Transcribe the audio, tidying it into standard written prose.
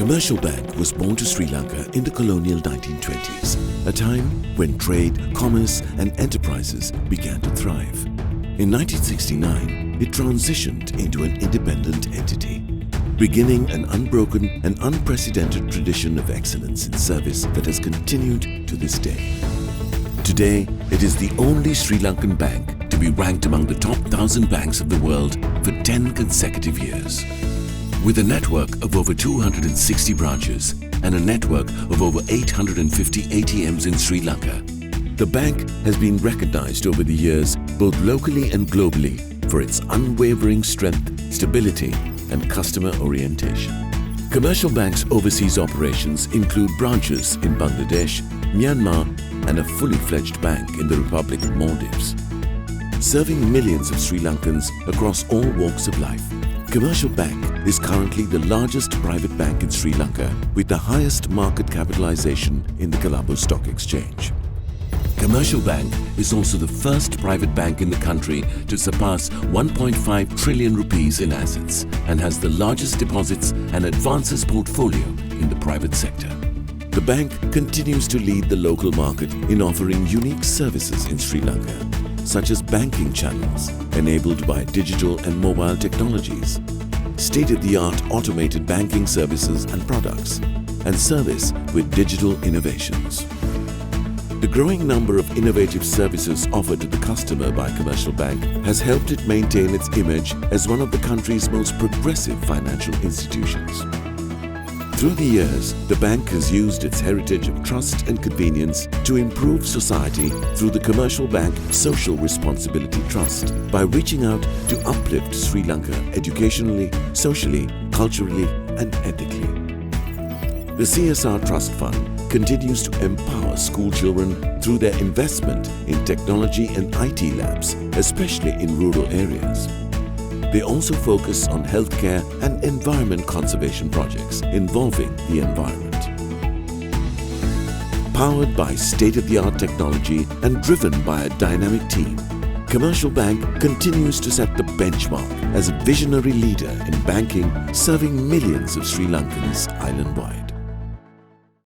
Commercial Bank was born to Sri Lanka in the colonial 1920s, a time when trade, commerce and enterprises began to thrive. In 1969, it transitioned into an independent entity, beginning an unbroken and unprecedented tradition of excellence in service that has continued to this day. Today, it is the only Sri Lankan bank to be ranked among the top 1,000 banks of the world for 10 consecutive years. With a network of over 260 branches and a network of over 850 ATMs in Sri Lanka, the bank has been recognized over the years both locally and globally for its unwavering strength, stability and customer orientation. Commercial Bank's overseas operations include branches in Bangladesh, Myanmar and a fully fledged bank in the Republic of Maldives. Serving millions of Sri Lankans across all walks of life, Commercial Bank is currently the largest private bank in Sri Lanka with the highest market capitalization in the Colombo Stock Exchange. Commercial Bank is also the first private bank in the country to surpass 1.5 trillion rupees in assets and has the largest deposits and advances portfolio in the private sector. The bank continues to lead the local market in offering unique services in Sri Lanka, such as banking channels enabled by digital and mobile technologies, state-of-the-art automated banking services and products, and service with digital innovations. The growing number of innovative services offered to the customer by Commercial Bank has helped it maintain its image as one of the country's most progressive financial institutions. Through the years, the bank has used its heritage of trust and convenience to improve society through the Commercial Bank Social Responsibility Trust by reaching out to uplift Sri Lanka educationally, socially, culturally and ethically. The CSR Trust Fund continues to empower school children through their investment in technology and IT labs, especially in rural areas. They also focus on healthcare and environment conservation projects involving the environment. Powered by state-of-the-art technology and driven by a dynamic team, Commercial Bank continues to set the benchmark as a visionary leader in banking, serving millions of Sri Lankans island-wide.